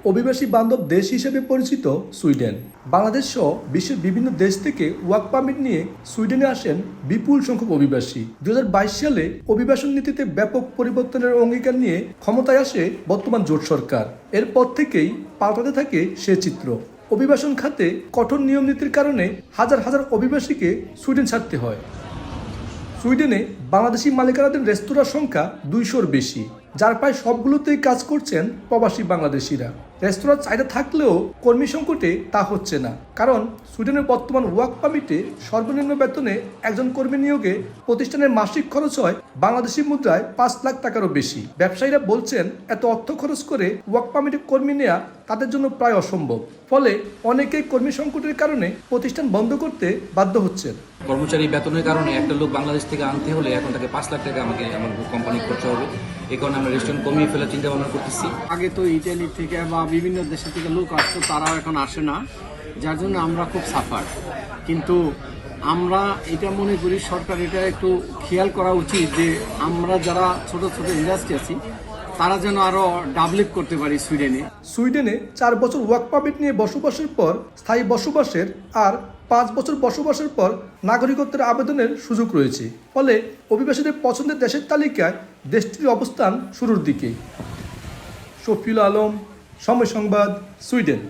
অভিবাসী বান্ধব দেশ হিসেবে পরিচিত সুইডেন। বাংলাদেশ সহ বিশ্বের বিভিন্ন দেশ থেকে ওয়ার্ক পারমিট নিয়ে সুইডেনে আসেন বিপুল সংখ্যক অভিবাসী। 2022 সালে অভিবাসন নীতিতে ব্যাপক পরিবর্তনের অঙ্গীকার নিয়ে ক্ষমতায় আসে বর্তমান জোট সরকার। এরপর থেকেই পাল্টাতে থাকে সে চিত্র। অভিবাসন খাতে কঠোর নিয়ম নীতির কারণে হাজার হাজার অভিবাসীকে সুইডেন ছাড়তে হয়। সুইডেনে বাংলাদেশি মালিকানাধীন রেস্তোরাঁর সংখ্যা 200-র বেশি, যার প্রায় সবগুলোতেই কাজ করছেন প্রবাসী বাংলাদেশিরা। রেস্তোরাঁর চাহিদা থাকলেও কর্মী সংকটে তা হচ্ছে না, কারণ সুইডেনের বর্তমান ওয়ার্ক পারমিটে সর্বনিম্ন বেতনে একজন কর্মী নিয়োগে প্রতিষ্ঠানের মাসিক খরচ হয় বাংলাদেশি মুদ্রায় 5 লাখ টাকারও বেশি। ব্যবসায়ীরা বলছেন, এত অর্থ খরচ করে ওয়ার্ক পারমিটে কর্মী নেওয়া তাদের জন্য প্রায় অসম্ভব। ফলে অনেকেই কর্মী সংকটের কারণে প্রতিষ্ঠান বন্ধ করতে বাধ্য হচ্ছেন। কর্মচারী বেতনের কারণে একটা লোক বাংলাদেশ থেকে আনতে হলে এখন তাকে 5 লাখ টাকা আমাকে আমার কোম্পানি করতে হবে। এই কারণে আমরা রেস্টুরেন্ট কমিয়ে ফেলার চিন্তা ভাবনা করতেছি। আগে তো ইটালি থেকে বা বিভিন্ন দেশের থেকে লোক আসতো, তারাও এখন আসে না, যার জন্য আমরা খুব সাফার। কিন্তু আমরা এটা মনে করি সরকার এটা একটু খেয়াল করা উচিত যে আমরা যারা ছোট ছোট ইন্ডাস্ট্রি আছি তারা যেন আরো ডেভেলপ করতে পারি। সুইডেনে 4 বছর ওয়ার্ক পারমিট নিয়ে বসবাসের পর স্থায়ী বসবাসের আর 5 বছর বসবাসের পর নাগরিকত্বের আবেদনের সুযোগ রয়েছে। ফলে অভিবাসীদের পছন্দের দেশের তালিকায় দেশটির অবস্থান শুরুর দিকে। শফিউল আলম, সময় সংবাদ, সুইডেন।